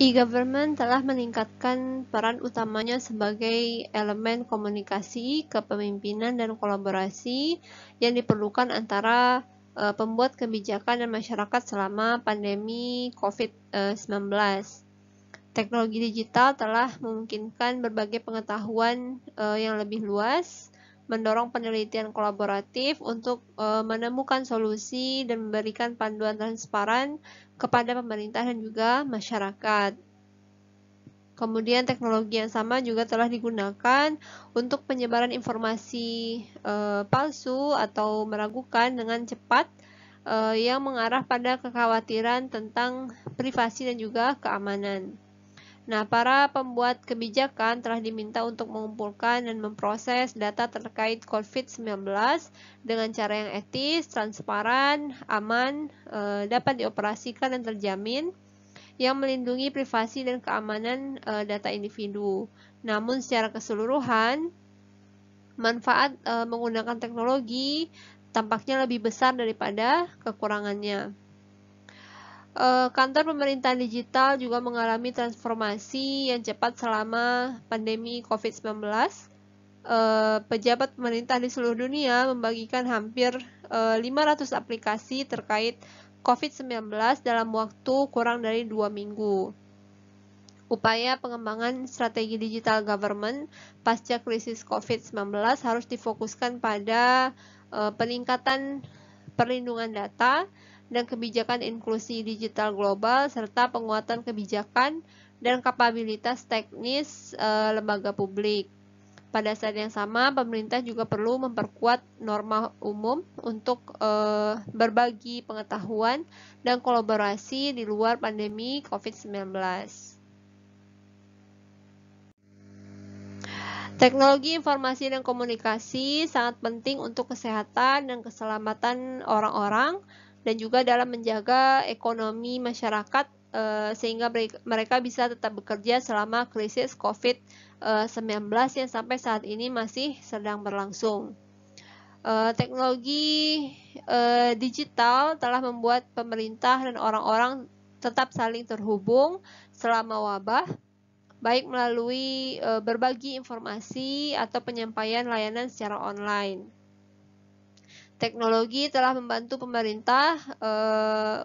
E-government telah meningkatkan peran utamanya sebagai elemen komunikasi, kepemimpinan, dan kolaborasi yang diperlukan antara pembuat kebijakan dan masyarakat selama pandemi COVID-19. Teknologi digital telah memungkinkan berbagai pengetahuan yang lebih luas, mendorong penelitian kolaboratif untuk menemukan solusi dan memberikan panduan transparan kepada pemerintah dan juga masyarakat. Kemudian teknologi yang sama juga telah digunakan untuk penyebaran informasi palsu atau meragukan dengan cepat yang mengarah pada kekhawatiran tentang privasi dan juga keamanan. Nah, para pembuat kebijakan telah diminta untuk mengumpulkan dan memproses data terkait COVID-19 dengan cara yang etis, transparan, aman, dapat dioperasikan dan terjamin, yang melindungi privasi dan keamanan data individu. Namun secara keseluruhan, manfaat menggunakan teknologi tampaknya lebih besar daripada kekurangannya. Kantor pemerintahan digital juga mengalami transformasi yang cepat selama pandemi COVID-19. Pejabat pemerintah di seluruh dunia membagikan hampir 500 aplikasi terkait COVID-19 dalam waktu kurang dari 2 minggu. Upaya pengembangan strategi digital government pasca krisis COVID-19 harus difokuskan pada peningkatan perlindungan data dan kebijakan inklusi digital global serta penguatan kebijakan dan kapabilitas teknis lembaga publik. Pada saat yang sama, pemerintah juga perlu memperkuat norma umum untuk berbagi pengetahuan dan kolaborasi di luar pandemi COVID-19. Teknologi informasi dan komunikasi sangat penting untuk kesehatan dan keselamatan orang-orang dan juga dalam menjaga ekonomi masyarakat sehingga mereka bisa tetap bekerja selama krisis COVID-19 yang sampai saat ini masih sedang berlangsung. Teknologi digital telah membuat pemerintah dan orang-orang tetap saling terhubung selama wabah, baik melalui berbagi informasi atau penyampaian layanan secara online. Teknologi telah membantu pemerintah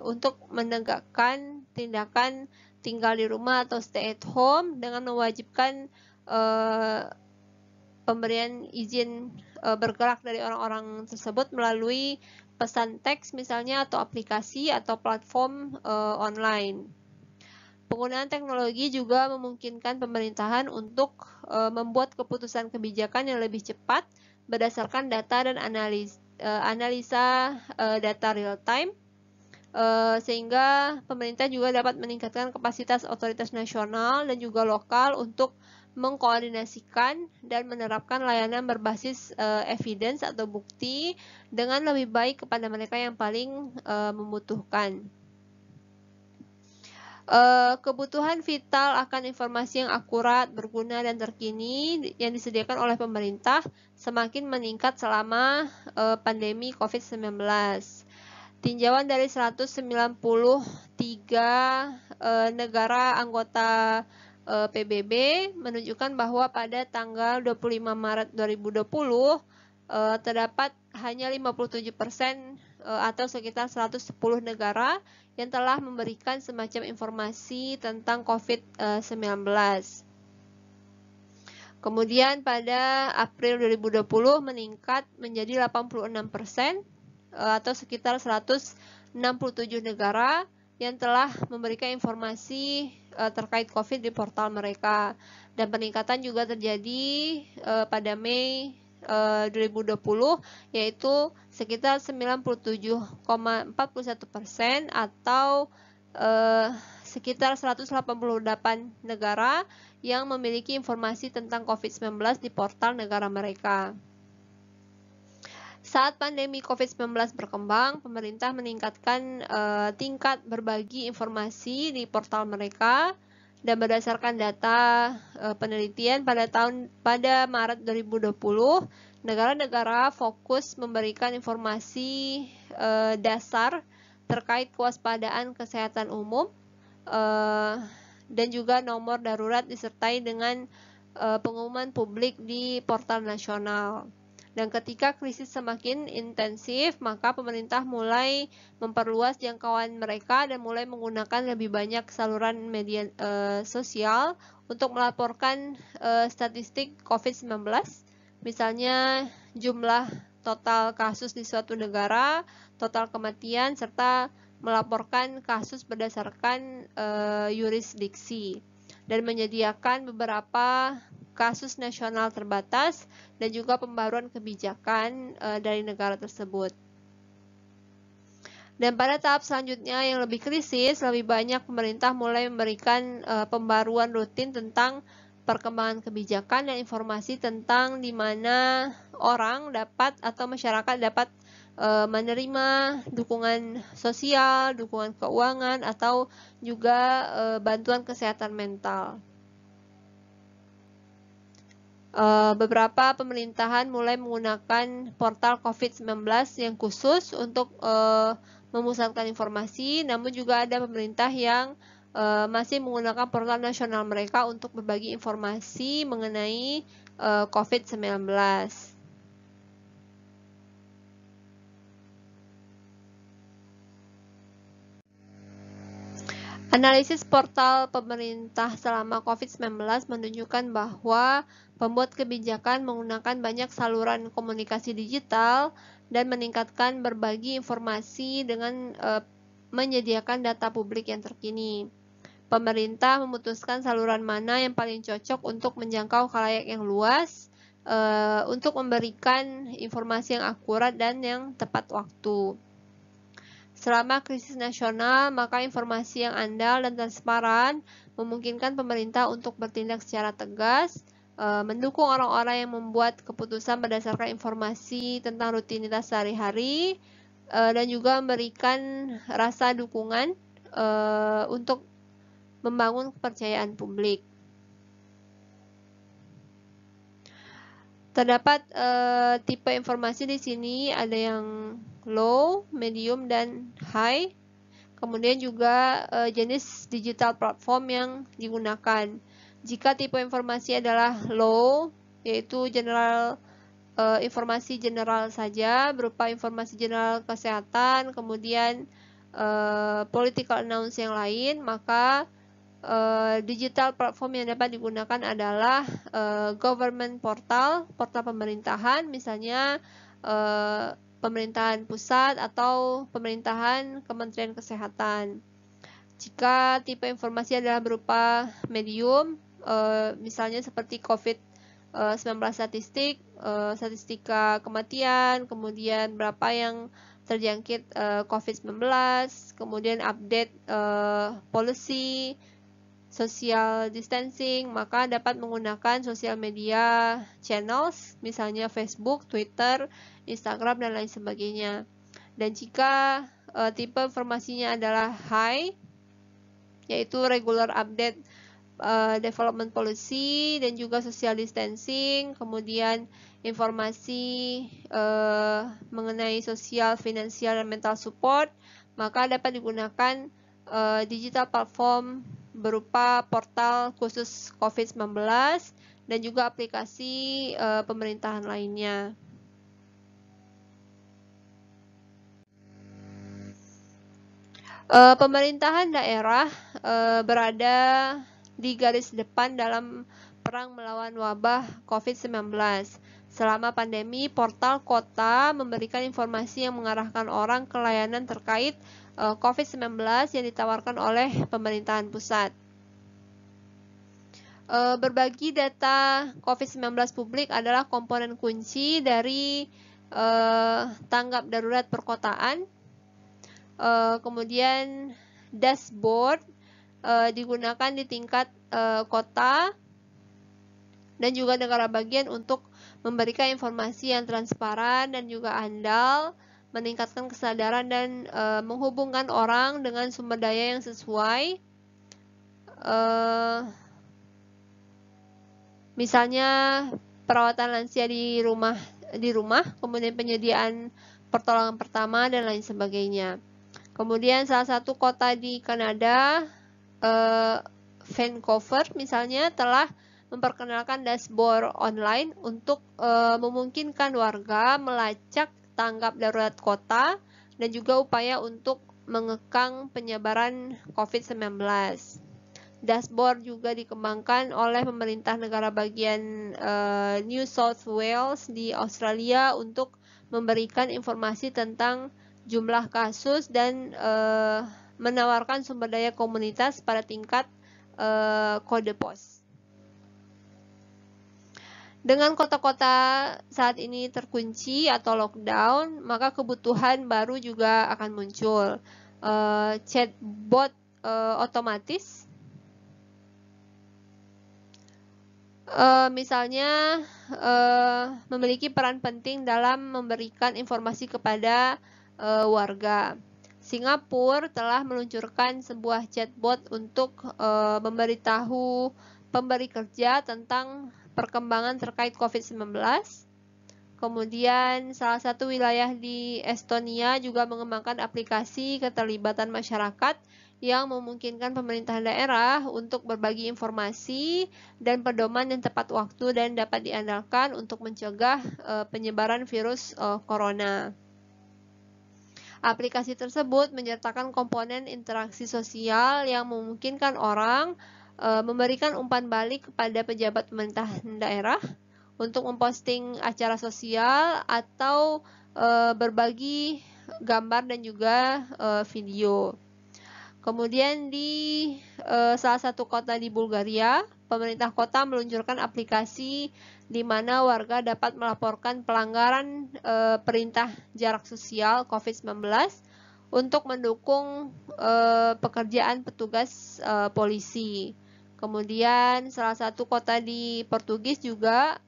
untuk menegakkan tindakan tinggal di rumah atau stay at home dengan mewajibkan pemberian izin bergerak dari orang-orang tersebut melalui pesan teks misalnya atau aplikasi atau platform online. Penggunaan teknologi juga memungkinkan pemerintahan untuk membuat keputusan kebijakan yang lebih cepat berdasarkan data dan analisa data real time, sehingga pemerintah juga dapat meningkatkan kapasitas otoritas nasional dan juga lokal untuk mengkoordinasikan dan menerapkan layanan berbasis evidence atau bukti dengan lebih baik kepada mereka yang paling membutuhkan. Kebutuhan vital akan informasi yang akurat, berguna, dan terkini yang disediakan oleh pemerintah semakin meningkat selama pandemi COVID-19. Tinjauan dari 193 negara anggota PBB menunjukkan bahwa pada tanggal 25 Maret 2020 terdapat hanya 57% atau sekitar 110 negara yang telah memberikan semacam informasi tentang COVID-19. Kemudian pada April 2020 meningkat menjadi 86% atau sekitar 167 negara yang telah memberikan informasi terkait COVID di portal mereka. Dan peningkatan juga terjadi pada Mei 2020 yaitu sekitar 97,41% atau sekitar 188 negara yang memiliki informasi tentang COVID-19 di portal negara mereka. Saat pandemi COVID-19 berkembang, pemerintah meningkatkan tingkat berbagi informasi di portal mereka dan berdasarkan data penelitian pada Maret 2020, negara-negara fokus memberikan informasi dasar terkait kewaspadaan kesehatan umum dan juga nomor darurat disertai dengan pengumuman publik di portal nasional. Dan ketika krisis semakin intensif, maka pemerintah mulai memperluas jangkauan mereka dan mulai menggunakan lebih banyak saluran media sosial untuk melaporkan statistik COVID-19, misalnya jumlah total kasus di suatu negara, total kematian, serta melaporkan kasus berdasarkan yurisdiksi, dan menyediakan beberapa kasus nasional terbatas dan juga pembaruan kebijakan dari negara tersebut. Dan pada tahap selanjutnya yang lebih krisis, lebih banyak pemerintah mulai memberikan pembaruan rutin tentang perkembangan kebijakan dan informasi tentang di mana orang dapat atau masyarakat dapat menerima dukungan sosial, dukungan keuangan, atau juga bantuan kesehatan mental. Beberapa pemerintahan mulai menggunakan portal COVID-19 yang khusus untuk memusatkan informasi, namun juga ada pemerintah yang masih menggunakan portal nasional mereka untuk berbagi informasi mengenai COVID-19. Analisis portal pemerintah selama COVID-19 menunjukkan bahwa pembuat kebijakan menggunakan banyak saluran komunikasi digital dan meningkatkan berbagi informasi dengan menyediakan data publik yang terkini. Pemerintah memutuskan saluran mana yang paling cocok untuk menjangkau khalayak yang luas, untuk memberikan informasi yang akurat dan yang tepat waktu. Selama krisis nasional, maka informasi yang andal dan transparan memungkinkan pemerintah untuk bertindak secara tegas, mendukung orang-orang yang membuat keputusan berdasarkan informasi tentang rutinitas sehari-hari, dan juga memberikan rasa dukungan untuk membangun kepercayaan publik. Terdapat tipe informasi di sini, ada yang low, medium, dan high. Kemudian juga jenis digital platform yang digunakan. Jika tipe informasi adalah low, yaitu general, informasi general saja, berupa informasi general kesehatan, kemudian political announce yang lain, maka digital platform yang dapat digunakan adalah government portal, portal pemerintahan, misalnya pemerintahan pusat atau pemerintahan Kementerian Kesehatan. Jika tipe informasi adalah berupa medium, misalnya seperti COVID-19 statistik, statistika kematian, kemudian berapa yang terjangkit COVID-19, kemudian update policy, social distancing, maka dapat menggunakan sosial media channels, misalnya Facebook, Twitter, Instagram, dan lain sebagainya. Dan jika tipe informasinya adalah high, yaitu regular update development policy dan juga social distancing, kemudian informasi mengenai sosial, finansial, dan mental support, maka dapat digunakan digital platform berupa portal khusus COVID-19 dan juga aplikasi pemerintahan lainnya. Pemerintahan daerah berada di garis depan dalam perang melawan wabah COVID-19. Selama pandemi, portal kota memberikan informasi yang mengarahkan orang ke layanan terkait COVID-19 yang ditawarkan oleh pemerintahan pusat. Berbagi data COVID-19 publik adalah komponen kunci dari tanggap darurat perkotaan. Kemudian dashboard digunakan di tingkat kota dan juga negara bagian untuk memberikan informasi yang transparan dan juga andal, meningkatkan kesadaran dan menghubungkan orang dengan sumber daya yang sesuai. Misalnya perawatan lansia di rumah, kemudian penyediaan pertolongan pertama dan lain sebagainya. Kemudian salah satu kota di Kanada, Vancouver misalnya telah memperkenalkan dashboard online untuk memungkinkan warga melacak tanggap darurat kota dan juga upaya untuk mengekang penyebaran COVID-19. Dashboard juga dikembangkan oleh pemerintah negara bagian New South Wales di Australia untuk memberikan informasi tentang jumlah kasus dan menawarkan sumber daya komunitas pada tingkat kode pos. Dengan kota-kota saat ini terkunci atau lockdown, maka kebutuhan baru juga akan muncul. Chatbot otomatis, misalnya memiliki peran penting dalam memberikan informasi kepada warga. Singapura telah meluncurkan sebuah chatbot untuk memberitahu pemberi kerja tentang perkembangan terkait COVID-19. Kemudian salah satu wilayah di Estonia juga mengembangkan aplikasi keterlibatan masyarakat yang memungkinkan pemerintah daerah untuk berbagi informasi dan pedoman yang tepat waktu dan dapat diandalkan untuk mencegah penyebaran virus corona. Aplikasi tersebut menyertakan komponen interaksi sosial yang memungkinkan orang memberikan umpan balik kepada pejabat pemerintah daerah untuk memposting acara sosial atau berbagi gambar dan juga video. Kemudian di salah satu kota di Bulgaria, pemerintah kota meluncurkan aplikasi di mana warga dapat melaporkan pelanggaran perintah jarak sosial COVID-19 untuk mendukung pekerjaan petugas polisi. Kemudian salah satu kota di Portugis juga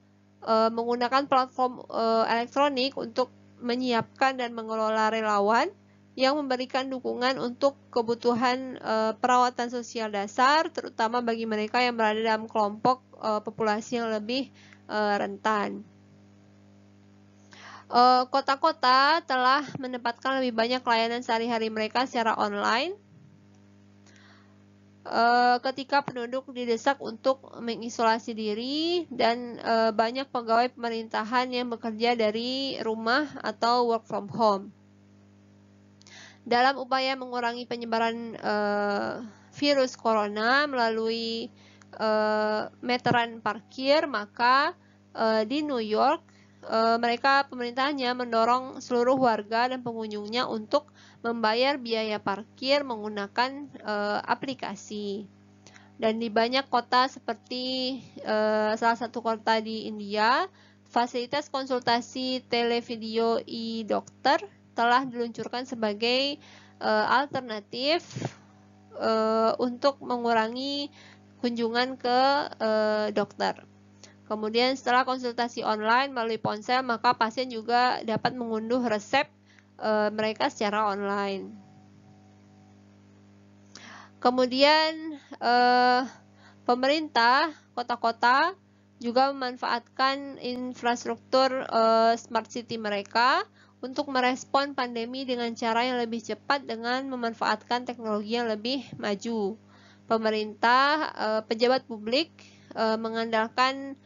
menggunakan platform elektronik untuk menyiapkan dan mengelola relawan yang memberikan dukungan untuk kebutuhan perawatan sosial dasar, terutama bagi mereka yang berada dalam kelompok populasi yang lebih rentan. Kota-kota telah menempatkan lebih banyak layanan sehari-hari mereka secara online ketika penduduk didesak untuk mengisolasi diri dan banyak pegawai pemerintahan yang bekerja dari rumah atau work from home. Dalam upaya mengurangi penyebaran virus corona melalui meteran parkir, maka di New York mereka pemerintahnya mendorong seluruh warga dan pengunjungnya untuk membayar biaya parkir menggunakan aplikasi. Dan di banyak kota seperti salah satu kota di India, fasilitas konsultasi televideo e-dokter telah diluncurkan sebagai alternatif untuk mengurangi kunjungan ke dokter. Kemudian setelah konsultasi online melalui ponsel, maka pasien juga dapat mengunduh resep mereka secara online. Kemudian pemerintah kota-kota juga memanfaatkan infrastruktur smart city mereka untuk merespon pandemi dengan cara yang lebih cepat dengan memanfaatkan teknologi yang lebih maju. Pemerintah, pejabat publik mengandalkan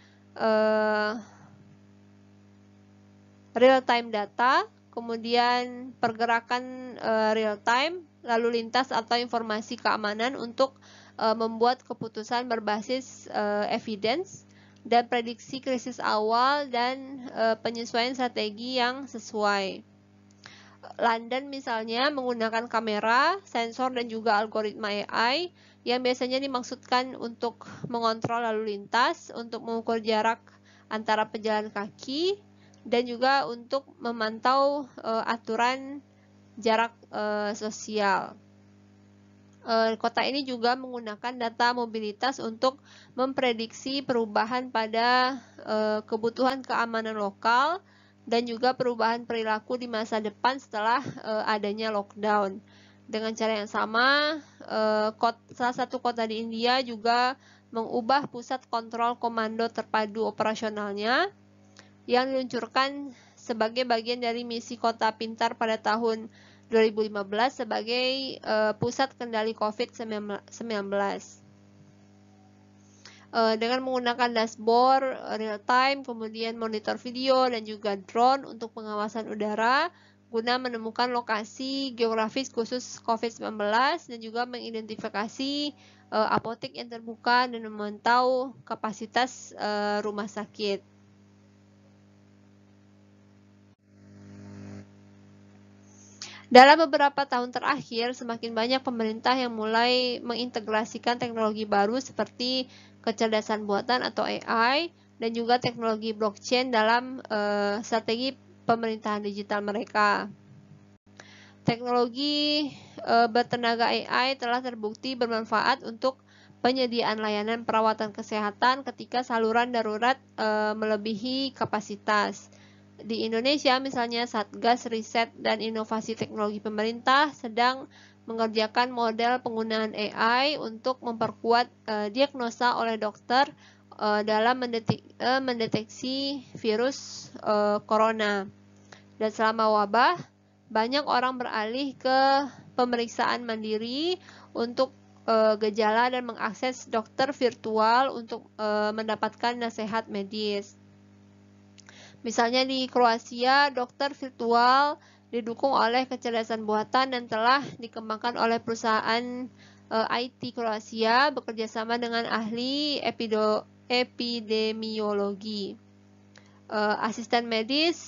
real-time data, kemudian pergerakan real-time, lalu lintas atau informasi keamanan untuk membuat keputusan berbasis evidence dan prediksi krisis awal dan penyesuaian strategi yang sesuai. London misalnya menggunakan kamera, sensor dan juga algoritma AI yang biasanya dimaksudkan untuk mengontrol lalu lintas, untuk mengukur jarak antara pejalan kaki, dan juga untuk memantau aturan jarak sosial. Kota ini juga menggunakan data mobilitas untuk memprediksi perubahan pada kebutuhan keamanan lokal dan juga perubahan perilaku di masa depan setelah adanya lockdown. Dengan cara yang sama, salah satu kota di India juga mengubah pusat kontrol komando terpadu operasionalnya yang diluncurkan sebagai bagian dari misi Kota Pintar pada tahun 2015 sebagai pusat kendali COVID-19. dengan menggunakan dashboard real time, kemudian monitor video dan juga drone untuk pengawasan udara guna menemukan lokasi geografis khusus COVID-19 dan juga mengidentifikasi apotek yang terbuka dan memantau kapasitas rumah sakit. Dalam beberapa tahun terakhir, semakin banyak pemerintah yang mulai mengintegrasikan teknologi baru seperti kecerdasan buatan atau AI dan juga teknologi blockchain dalam strategi pemerintahan digital mereka. Teknologi bertenaga AI telah terbukti bermanfaat untuk penyediaan layanan perawatan kesehatan ketika saluran darurat melebihi kapasitas. Di Indonesia misalnya Satgas Riset dan Inovasi Teknologi Pemerintah sedang mengerjakan model penggunaan AI untuk memperkuat diagnosa oleh dokter dalam mendeteksi virus corona. Dan selama wabah, banyak orang beralih ke pemeriksaan mandiri untuk gejala dan mengakses dokter virtual untuk mendapatkan nasihat medis. Misalnya di Kroasia, dokter virtual didukung oleh kecerdasan buatan dan telah dikembangkan oleh perusahaan IT Kroasia bekerjasama dengan ahli epidemiologi. Asisten medis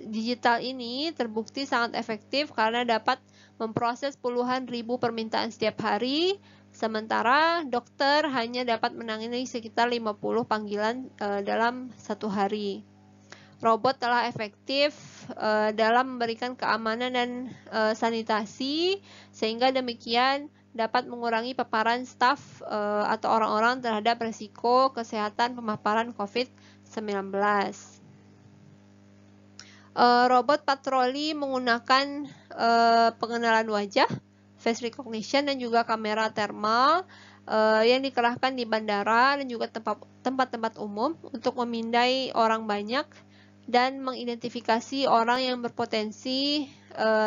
digital ini terbukti sangat efektif karena dapat memproses puluhan ribu permintaan setiap hari, sementara dokter hanya dapat menangani sekitar 50 panggilan dalam satu hari. Robot telah efektif dalam memberikan keamanan dan sanitasi, sehingga demikian dapat mengurangi paparan staf atau orang-orang terhadap risiko kesehatan pemaparan COVID-19. Robot patroli menggunakan pengenalan wajah, face recognition, dan juga kamera thermal yang dikerahkan di bandara dan juga tempat-tempat umum untuk memindai orang banyak dan mengidentifikasi orang yang berpotensi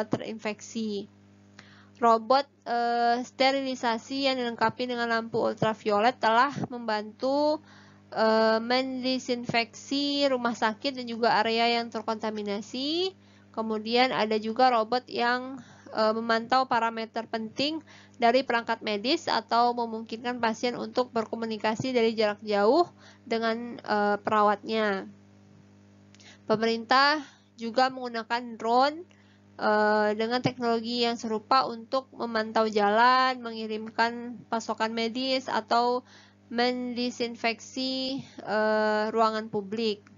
terinfeksi. Robot sterilisasi yang dilengkapi dengan lampu ultraviolet telah membantu mendisinfeksi rumah sakit dan juga area yang terkontaminasi. Kemudian ada juga robot yang memantau parameter penting dari perangkat medis atau memungkinkan pasien untuk berkomunikasi dari jarak jauh dengan perawatnya. Pemerintah juga menggunakan drone dengan teknologi yang serupa untuk memantau jalan, mengirimkan pasokan medis, atau mendisinfeksi ruangan publik.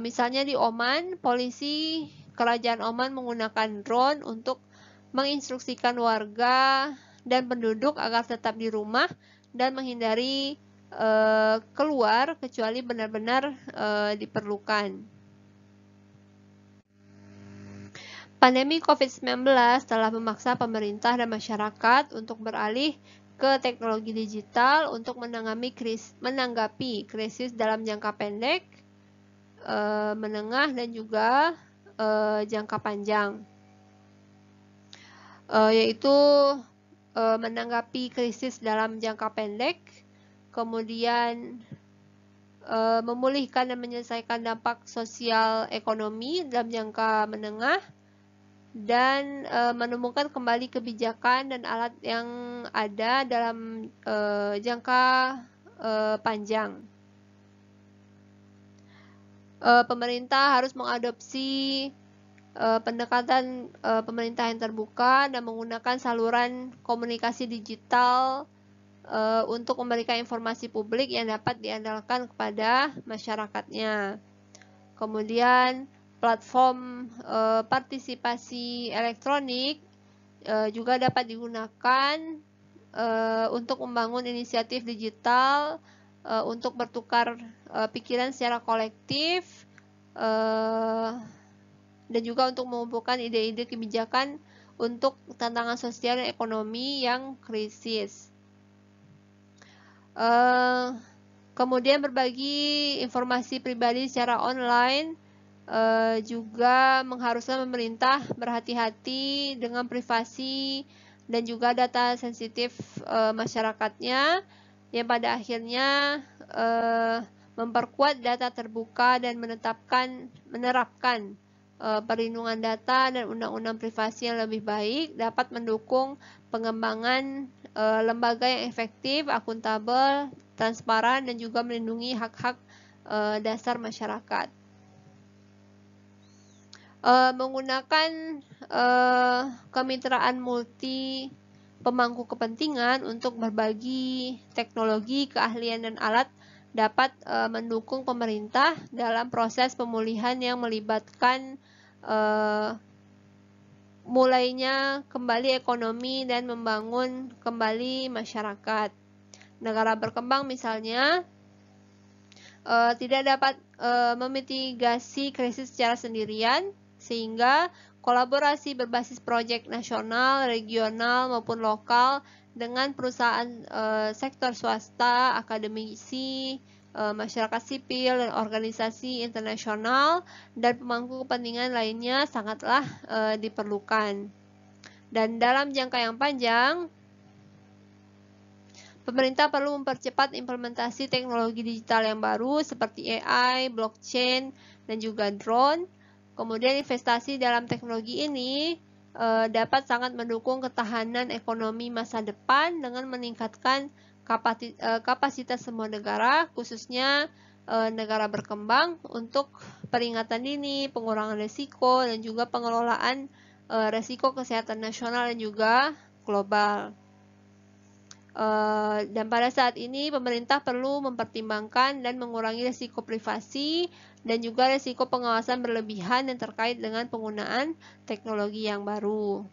Misalnya di Oman, polisi kerajaan Oman menggunakan drone untuk menginstruksikan warga dan penduduk agar tetap di rumah dan menghindari keluar kecuali benar-benar diperlukan. Pandemi COVID-19 telah memaksa pemerintah dan masyarakat untuk beralih ke teknologi digital untuk menanggapi krisis dalam jangka pendek, menengah, dan juga jangka panjang, yaitu menanggapi krisis dalam jangka pendek, kemudian memulihkan dan menyelesaikan dampak sosial ekonomi dalam jangka menengah, dan menemukan kembali kebijakan dan alat yang ada dalam jangka panjang. Pemerintah harus mengadopsi pendekatan pemerintah yang terbuka dan menggunakan saluran komunikasi digital untuk memberikan informasi publik yang dapat diandalkan kepada masyarakatnya. Kemudian platform partisipasi elektronik juga dapat digunakan untuk membangun inisiatif digital untuk bertukar pikiran secara kolektif dan juga untuk mengumpulkan ide-ide kebijakan untuk tantangan sosial dan ekonomi yang krisis. Kemudian berbagi informasi pribadi secara online juga mengharuskan pemerintah berhati-hati dengan privasi dan juga data sensitif masyarakatnya, yang pada akhirnya memperkuat data terbuka dan menerapkan perlindungan data dan undang-undang privasi yang lebih baik, dapat mendukung pengembangan lembaga yang efektif, akuntabel, transparan, dan juga melindungi hak-hak dasar masyarakat. Menggunakan kemitraan multi pemangku kepentingan untuk berbagi teknologi, keahlian, dan alat dapat mendukung pemerintah dalam proses pemulihan yang melibatkan mulainya kembali ekonomi dan membangun kembali masyarakat. Negara berkembang misalnya tidak dapat memitigasi krisis secara sendirian, sehingga kolaborasi berbasis proyek nasional, regional, maupun lokal dengan perusahaan sektor swasta, akademisi, masyarakat sipil, dan organisasi internasional, dan pemangku kepentingan lainnya sangatlah diperlukan. Dan dalam jangka yang panjang, pemerintah perlu mempercepat implementasi teknologi digital yang baru seperti AI, blockchain, dan juga drone. Kemudian investasi dalam teknologi ini dapat sangat mendukung ketahanan ekonomi masa depan dengan meningkatkan kapasitas semua negara, khususnya negara berkembang, untuk peringatan dini, pengurangan risiko, dan juga pengelolaan risiko kesehatan nasional dan juga global. Dan pada saat ini pemerintah perlu mempertimbangkan dan mengurangi risiko privasi dan juga risiko pengawasan berlebihan yang terkait dengan penggunaan teknologi yang baru.